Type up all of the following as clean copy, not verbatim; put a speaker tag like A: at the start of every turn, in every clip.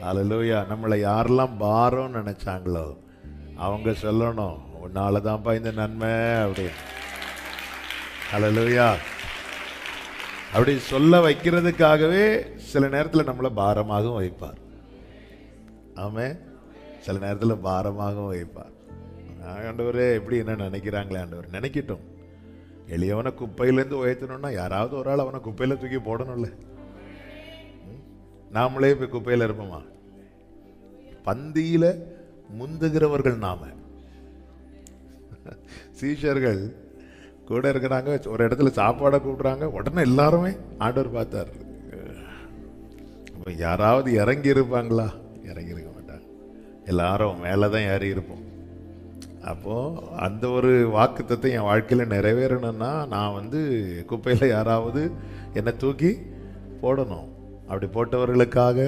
A: அல்லேலூயா. நம்மளை யாரெல்லாம் பாரம்னு நினைச்சாங்களோ அவங்க சொல்லணும், உன்னாலதான்ப்பா இந்த நன்மை அப்படின்னு. அல்லேலூயா. அப்படி சொல்ல வைக்கிறதுக்காகவே சில நேரத்தில் நம்மளை பாரமாகவும் வைப்பார். ஆமென். சில நேரத்தில் பாரமாகவும் வைப்பார். ஆண்டவரே எப்படி என்ன நினைக்கிறாங்களே, ஆண்டவர் நினைக்கட்டும். எளியவனை குப்பையிலேருந்து உயர்த்தணும்னா யாராவது ஒரு ஆள் அவனை குப்பையில் தூக்கி போடணும்ல. நாமளே போய் குப்பையில் இருப்போமா? பந்தியில முந்துகிறவர்கள் நாம. சீஷர்கள் கூட இருக்கிறாங்க, ஒரு இடத்துல சாப்பாடை கூப்பிடுறாங்க, உடனே எல்லாருமே ஆண்டவர் பார்த்தார். யாராவது இறங்கி இருப்பாங்களா? இறங்கி இருக்க மாட்டாங்க. எல்லாரும் மேலே தான் ஏறி இருப்போம். அப்போது அந்த ஒரு வாக்குத்தத்தை என் வாழ்க்கையில் நிறைவேறணும்னா நான் குப்பையில் யாராவது என்னை தூக்கி போடணும். அப்படி போட்டவர்களுக்காக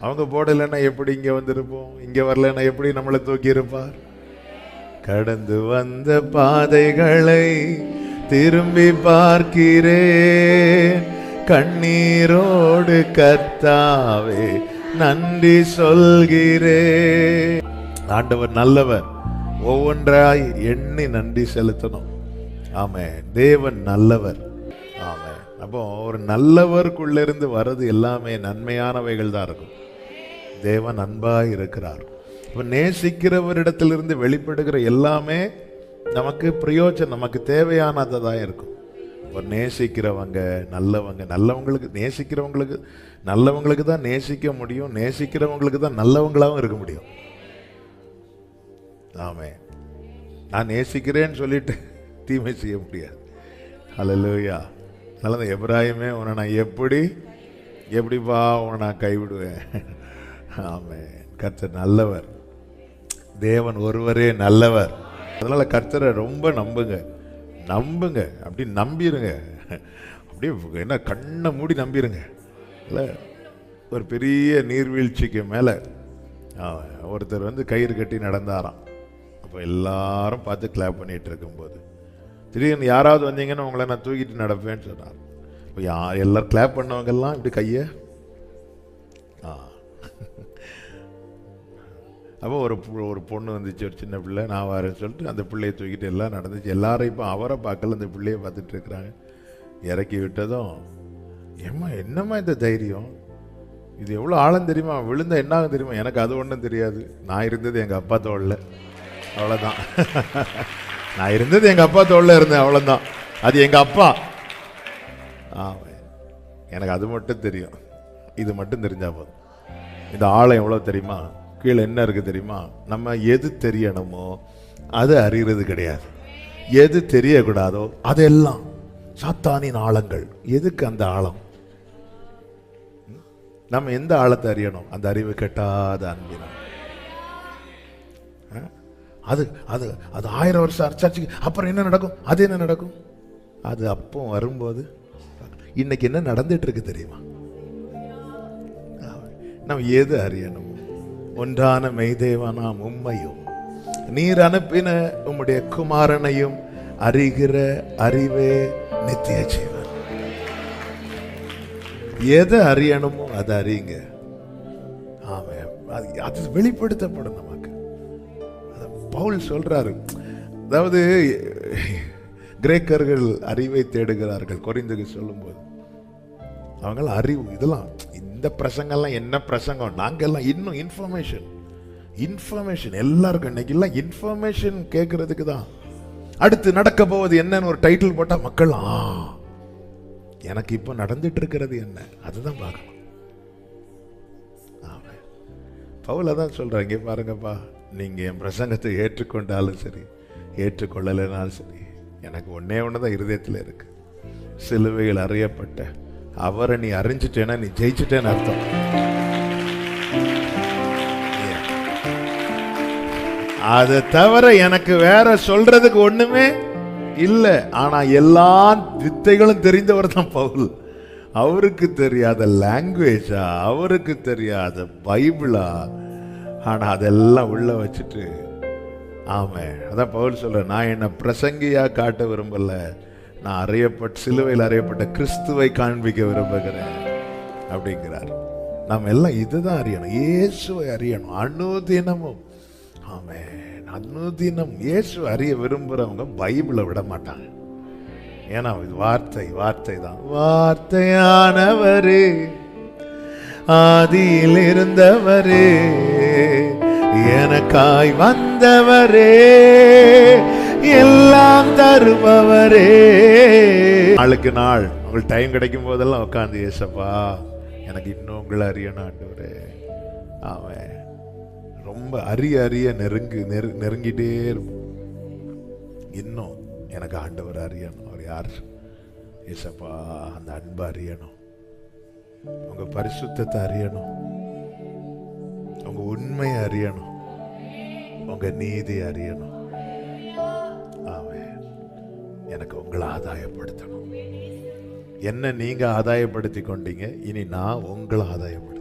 A: அவங்க போடலைன்னா எப்படி இங்கே வந்திருப்போம்? இங்கே வரலன்னா எப்படி நம்மளை தூக்கி இருப்பார்? கடந்து வந்த பாதைகளை திரும்பி பார்க்கிறேன், கண்ணீரோடு கர்த்தாவே நன்றி சொல்கிறேன். ஆண்டவர் நல்லவர், ஒவ்வொன்றாய் எண்ணி நன்றி செலுத்தணும். ஆமென். தேவன் நல்லவர். ஆமென். அப்போ ஒரு நல்லவருக்குள்ள இருந்து வர்றது எல்லாமே நன்மையானவைகள் தான் இருக்கும். தேவன் அன்பாய் இருக்கிறார். இப்போ நேசிக்கிறவரிடத்திலிருந்து வெளிப்படுகிற எல்லாமே நமக்கு பிரயோஜனம், நமக்கு தேவையானதான் இருக்கும். இப்போ நேசிக்கிறவங்க நல்லவங்களுக்கு நல்லவங்களுக்கு தான் நேசிக்க முடியும். நேசிக்கிறவங்களுக்கு தான் நல்லவங்களாகவும் இருக்க முடியும். ஆமே. நான் நேசிக்கிறேன்னு சொல்லிட்டு தீமை செய்ய முடியாது. அல்லேலூயா. நல்ல எப்ராஹிமே, உன்னை நான் எப்படிப்பா உன்னை நான் கைவிடுவேன்? ஆமே. கர்த்தர் நல்லவர். தேவன் ஒருவரே நல்லவர். அதனால கர்த்தரை ரொம்ப நம்புங்க. அப்படி நம்பிருங்க. அப்படியே என்ன கண்ணை மூடி நம்பிருங்க. இல்லை, ஒரு பெரிய நீர்வீழ்ச்சிக்கு மேலே ஒருத்தர் கயிறு கட்டி நடந்தாராம். அப்போ எல்லாரும் பார்த்து கிளாப் பண்ணிட்டு இருக்கும்போது திடீர்னு யாராவது வந்தீங்கன்னா உங்களை நான் தூக்கிட்டு நடப்பேன்னு சொன்னார். இப்போ எல்லாரும் கிளாப் பண்ணவங்கெல்லாம் இப்படி கையை அப்போ ஒரு பொண்ணு வந்துச்சு, ஒரு சின்ன பிள்ளை, நான் வரேன்னு சொல்லிட்டு அந்த பிள்ளையை தூக்கிட்டு எல்லாம் நடந்துச்சு. எல்லாரும் இப்போ அவரை பார்க்கல, அந்த பிள்ளையை பார்த்துட்டு இருக்கிறாங்க. இறக்கி விட்டதும், என்னம்மா இந்த தைரியம், இது எவ்வளோ ஆழம் தெரியுமா, விழுந்த என்ன ஆகும் தெரியுமா? எனக்கு அது ஒன்றும் தெரியாது. நான் இருந்தது எங்கள் அப்பா தோளில், அவ்வளோதான். நான் இருந்தது எங்கள் அப்பா தோளில் இருந்தேன், அவ்வளோதான். அது எங்கள் அப்பா. எனக்கு அது மட்டும் தெரியும். இது மட்டும் தெரிஞ்சா போதும். இந்த ஆழம் எவ்வளோ தெரியுமா, கீழே என்ன இருக்கு தெரியுமா? நம்ம எது தெரியணுமோ அது அறிகிறது கிடையாது. எது தெரியக்கூடாதோ அதெல்லாம் சாத்தானின் ஆழங்கள். எதுக்கு அந்த ஆழம்? நம்ம எந்த ஆழத்தை அறியணும்? அந்த அறிவு கெட்டாத அன்பினம். அது அது அது 1000 வருஷம் அர்ச்சாச்சுக்கு அப்புறம் என்ன நடக்கும்? அது என்ன நடக்கும்? அது அப்போ வரும்போது இன்னைக்கு என்ன நடந்துட்டு இருக்கு தெரியுமா? நம்ம எது அறியணும்? ஒன்றான மெய்தேவனாம் உம்மையும் நீர் அனுப்பின உம்முடைய குமாரனையும் அறிகிற அறிவே நித்திய ஜீவன். எதை அறியணுமோ அதை அறியுங்க. ஆமே. அது வெளிப்படுத்தப்படும் நமக்கு. பவுல் சொல்றாரு, அதாவது கிரேக்கர்கள் அறிவை தேடுகிறார்கள். கொரிந்துக்கு சொல்லும்போது அவங்க அறிவு, இதெல்லாம் இந்த பிரசங்கெல்லாம் என்ன பிரசங்கம்? நாங்கெல்லாம் இன்னும் இன்ஃபர்மேஷன் எல்லாருக்கும் இன்னைக்கு எல்லாம் இன்ஃபர்மேஷன் கேட்கறதுக்கு தான். அடுத்து நடக்க போவது என்னன்னு ஒரு டைட்டில் போட்டா மக்கள் எனக்கு இப்போ நடந்துட்டு இருக்கிறது என்ன, அதுதான் பார்க்கணும். பவுல் அதான் சொல்றேன், இங்கே பாருங்கப்பா, நீங்க என் பிரசங்கத்தை ஏற்றுக்கொண்டாலும் சரி ஏற்றுக்கொள்ளலைனாலும் சரி, எனக்கு ஒன்னே ஒண்ணுதான் இருதயத்தில் இருக்கு. சிலுவையில் அறியப்பட்ட அவரை நீ அறிஞ்சிட்டேன்னா நீ ஜெயிச்சிட்டேன்னு அர்த்தம். அதை தவிர எனக்கு வேற சொல்றதுக்கு ஒண்ணுமே இல்லை. ஆனா எல்லா வித்தைகளும் தெரிந்தவர் தான் பவுல். அவருக்கு தெரியாத லாங்குவேஜா, அவருக்கு தெரியாத பைபிளா, ஆனா அதெல்லாம் உள்ள வச்சுட்டு, ஆமே. அதான் பவுல் சொல்ற, நான் என்ன பிரசங்கியா காட்ட விரும்பல, நான் சிலுவையில் அறியப்பட்ட கிறிஸ்துவை காண்பிக்க விரும்புகிறேன் அப்படிங்கிறார். நாம் எல்லாம் இதுதான் அறியணும், இயேசுவை அறியணும் அனுதினமும். ஆமென். அனுதினம் இயேசு அறிய விரும்புறவங்க பைபிளை விட மாட்டாங்க. ஏன்னா இது வார்த்தை தான். வார்த்தையானவரே, ஆதியில் இருந்தவரே, எனக்காய் வந்தவரே, எல்லாம் தருபவரே. நாளுக்கு நாள் உங்களுக்கு டைம் கிடைக்கும் போதெல்லாம் உட்காந்து, ஏசப்பா எனக்கு இன்னும் உங்களை அறியணும் ஆண்டவரே. அவன் ரொம்ப அறிய நெருங்கிட்டே இருக்கும். இன்னும் எனக்கு ஆண்டவர் அறியணும். அவர் யார்? ஏசப்பா, அந்த அன்பை அறியணும், உங்க பரிசுத்தத்தை அறியணும், உங்க உண்மையை அறியணும், உங்க நீதியை அறியணும். ஆமென். எனக்கு உங்களை ஆதாயப்படுத்தணும். என்ன நீங்க ஆதாயப்படுத்தி கொண்டீங்க, இனி நான் உங்களை ஆதாயப்படுத்தணும்.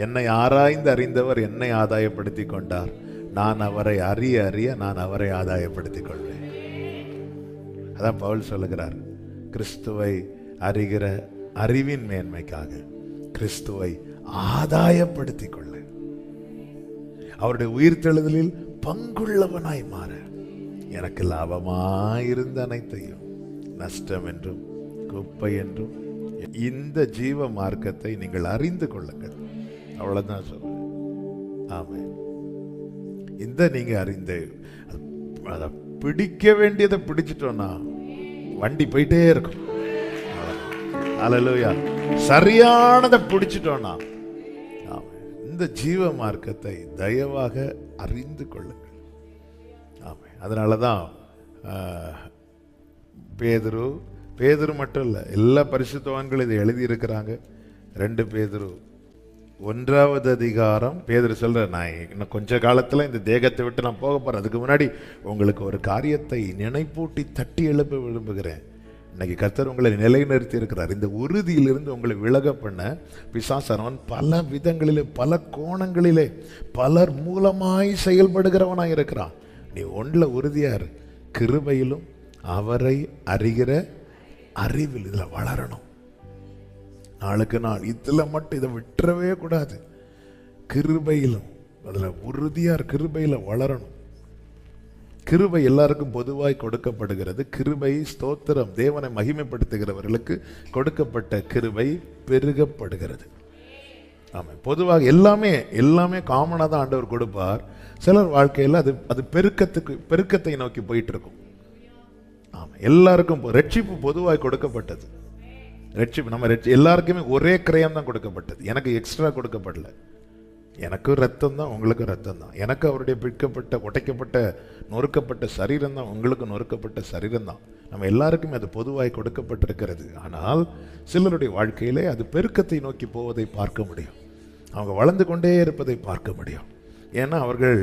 A: என்னை ஆராய்ந்து அறிந்தவர் என்னை ஆதாயப்படுத்தி கொண்டார். நான் அவரை அறிய நான் அவரை ஆதாயப்படுத்திக் கொள்வேன். அதான் பவுல் சொல்லுகிறார், கிறிஸ்துவை அறிகிற அறிவின் மேன்மைக்காக கிறிஸ்துவை ஆதாயப்படுத்திக் கொள்ள, அவருடைய உயிர்த்தெழுதலில் பங்குள்ளவனாய் மாற, எனக்கு லாபமாயிருந்த அனைத்தையும் நஷ்டம் என்றும் குப்பை என்றும் இந்த ஜீவ மார்க்கத்தை நீங்கள் அறிந்து கொள்ளுங்கள். அவ்வளவுதான் சொல்றேன். ஆமென். இந்த நீங்க அறிந்து அதை பிடிக்க வேண்டியதை பிடிச்சிட்டோம்னா வண்டி போயிட்டே இருக்கும். அல்லேலூயா. சரியானதை பிடிச்சிட்டோம்னா, இந்த ஜீவ மார்க்கத்தை தயவாக அறிந்து கொள்ளுங்கள். ஆமென். அதனாலதான் பேதுரு மட்டும் இல்லை, எல்லா பரிசுத்தவான்களும் இதை எழுதி இருக்கிறாங்க. 2 பேதுரு 1வது அதிகாரம். பேதுரு சொல்ற, நான் இன்னும் கொஞ்ச காலத்துல இந்த தேகத்தை விட்டு நான் போக போறேன். அதுக்கு முன்னாடி உங்களுக்கு ஒரு காரியத்தை நினைப்பூட்டி தட்டி எழுப்ப விரும்புகிறேன். இன்னைக்கு கர்த்தர் உங்களை நிலைநிறுத்தி இருக்கிறார். இந்த உறுதியிலிருந்து உங்களை விலக பண்ண பிசாசனவன் பல விதங்களிலே, பல கோணங்களிலே, பலர் மூலமாய் செயல்படுகிறவனாய் இருக்கிறான். நீ ஒன்றில் உறுதியார், கிருபையிலும் அவரை அறிகிற அறிவில் இதுல வளரணும். நாளுக்கு நாள் இதுல மட்டும் இதை விட்டுறவே கூடாது. கிருபையிலும் அதுல உறுதியார், கிருபையில வளரணும். கிருபை எல்லாருக்கும் பொதுவாய் கொடுக்கப்படுகிறது. கிருபை ஸ்தோத்திரம், தேவனை மகிமைப்படுத்துகிறவர்களுக்கு கொடுக்கப்பட்ட கிருபை பெருகப்படுகிறது. ஆமா, பொதுவாக எல்லாமே காமனா தான் ஆண்டவர் கொடுப்பார். சிலர் வாழ்க்கையில் அது பெருக்கத்தை நோக்கி போயிட்டு இருக்கும். ஆமா, எல்லாருக்கும் ரட்சிப்பு பொதுவாய் கொடுக்கப்பட்டது. ரட்சிப்பு நம்ம எல்லாருக்குமே ஒரே கிரயம் தான் கொடுக்கப்பட்டது. எனக்கு எக்ஸ்ட்ரா கொடுக்கப்படல. எனக்கு ரத்தம் தான், உங்களுக்கு ரத்தம் தான். எனக்கு அவருடைய பிற்கப்பட்ட, உடைக்கப்பட்ட, நொறுக்கப்பட்ட சரீரம் தான், உங்களுக்கு நொறுக்கப்பட்ட சரீரம் தான். நம்ம எல்லாருக்குமே அது பொதுவாய் கொடுக்கப்பட்டிருக்கிறது. ஆனால் சிலருடைய வாழ்க்கையிலே அது பெருக்கத்தை நோக்கி போவதை பார்க்க முடியும். அவங்க வளர்ந்து கொண்டே இருப்பதை பார்க்க முடியும். ஏன்னா அவர்கள்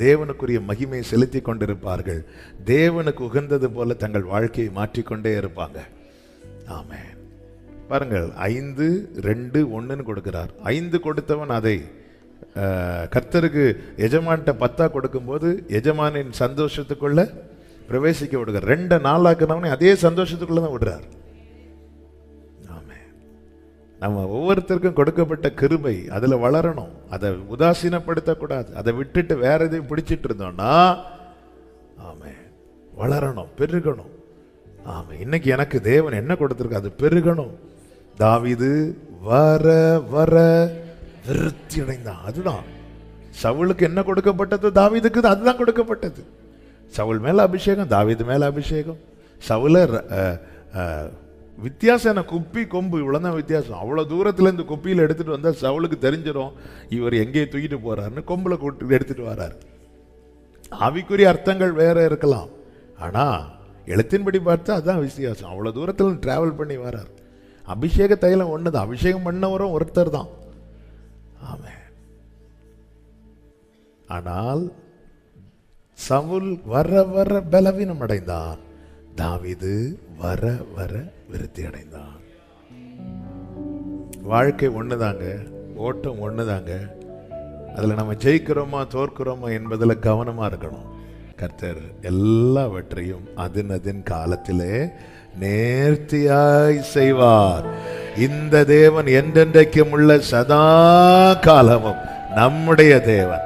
A: தேவனுக்குரிய மகிமையை செலுத்தி கொண்டிருப்பார்கள். தேவனுக்கு உகந்தது போல தங்கள் வாழ்க்கையை மாற்றிக்கொண்டே இருப்பாங்க. ஆமென். பாருங்கள், 5, 2, 1 கொடுக்கிறார். 5 கொடுத்தவன் அதை கர்த்தருக்கு எஜமான்கிட்ட 10 கொடுக்கும்போது எஜமானின் சந்தோஷத்துக்குள்ள பிரவேசிக்க விடுகிறார். 2 4 அதே சந்தோஷத்துக்குள்ள தான் விடுறார். நம்ம ஒவ்வொருத்தருக்கும் கொடுக்கப்பட்ட கிருபை அதுல வளரணும். அதை உதாசீனப்படுத்தக்கூடாது. அதை விட்டுட்டு வேற எதையும் பிடிச்சிட்டு இருந்தோம்னா ஆமே வளரணும், பெருகணும். ஆமா, இன்னைக்கு எனக்கு தேவன் என்ன கொடுத்திருக்கு, அது பெருகணும். தாவீது வர வர விருத்தி அடைந்தான். அதுதான் சவுலுக்கு என்ன கொடுக்கப்பட்டது, தாவீதுக்கு அதுதான் கொடுக்கப்பட்டது. சவுல் மேல அபிஷேகம், தாவீது மேல அபிஷேகம். சவுல வித்தியாசம் என்ன, குப்பி கொம்பு, இவ்வளவுதான் வித்தியாசம். அவ்வளவு தூரத்துல இருந்து குப்பியில் எடுத்துட்டு வந்தா சவுலுக்கு தெரிஞ்சிடும் இவர் எங்கே தூக்கிட்டு போறாருன்னு. கொம்புல கூட்டு எடுத்துட்டு வர்றாரு. ஆவிக்குரிய அர்த்தங்கள் வேற இருக்கலாம், ஆனா எழுத்தின்படி பார்த்தா அதுதான் வித்தியாசம். அவ்வளவு தூரத்துல டிராவல் பண்ணி வர்றார். அபிஷேக தைலம் ஒண்ணுதான், அபிஷேகம் பண்ணவரும் ஒருத்தர் தான். ஆமே. ஆனால் சவுல் வர வர பலவீனம் அடைந்தான், தாவீது வர வர விருத்தி அடைந்தான். வாழ்க்கை ஒண்ணுதாங்க, ஓட்டம் ஒண்ணுதாங்க. அதுல நம்ம ஜெயிக்கிறோமா தோற்கிறோமா என்பதுல கவனமா இருக்கணும். கர்த்தர் எல்லாவற்றையும் அதன் காலத்திலே நேர்த்தியாய் செய்வார். இந்த தேவன் என்றென்றைக்கும் உள்ள சதா காலமும் நம்முடைய தேவன்.